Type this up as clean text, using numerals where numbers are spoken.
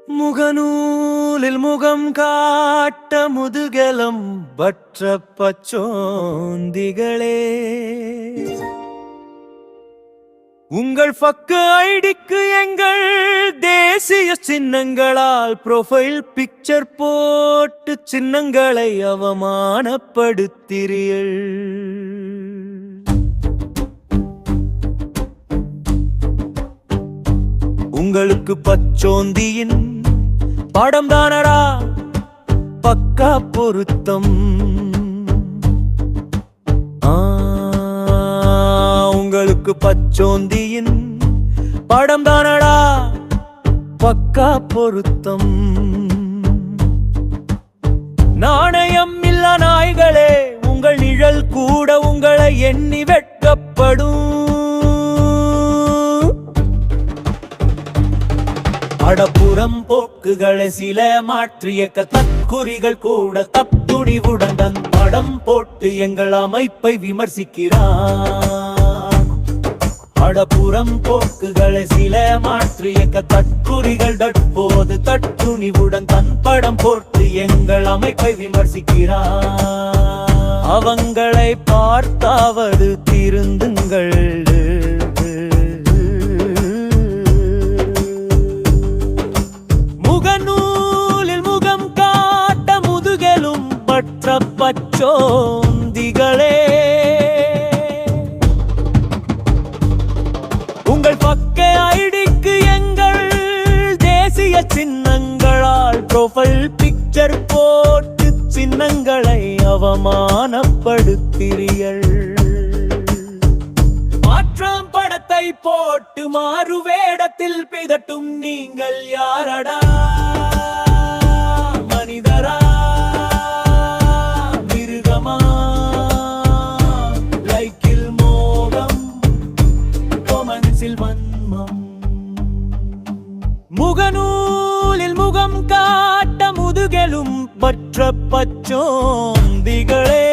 முகநூலில் முகம் காட்ட முதுகெலும் பற்ற பச்சோந்திகளே, உங்கள் பக்க ஐடிக்கு எங்கள் தேசிய சின்னங்களால் புரோஃபைல் பிக்சர் போட்டு சின்னங்களை அவமானப்படுத்திறீர்கள். உங்களுக்கு பச்சோந்தியின் படம் தானடா பக்கா பொருத்தம். உங்களுக்கு பச்சோந்தியின் படம் தானடா பக்கா பொருத்தம். நாணயம் இல்ல நாய்களே, உங்கள் நிழல் கூட உங்களை எண்ணி வெட்கப்படும். அடப்புறம் போக்குகளை சில மாற்றிய தற்குறிகள் கூட தப்புணிவுடன் தன் படம் போட்டு எங்கள் அமைப்பை விமர்சிக்கிறார். அடப்புறம் போக்குகளை சில மாற்றிய தற்குறிகள் தற்போது தட்டுணிவுடன் தன் படம் போட்டு எங்கள் அமைப்பை விமர்சிக்கிறார். அவங்களை பார்த்தாவது திருந்துங்கள். முகநூலில் முகம் காட்ட முதுகெலும் பற்ற பச்சோந்திகளே, உங்கள் பக்க ஐடிக்கு எங்கள் தேசிய சின்னங்களால் புரோஃபைல் பிக்சர் போட்டு சின்னங்களை அவமானப்படுத்திறீர்கள். மாற்றம் படத்தை போட்டு மாறு வேடத்தில் பிதட்டும் நீங்கள் யாரடா? மனிதரா மிருகமா? லைக்கில் மோகம், கொமெண்ட்ஸில் வன்மம். முகநூலில் முகம் காட்ட முதுகெலும் பற்ற பச்சோந்திகளே,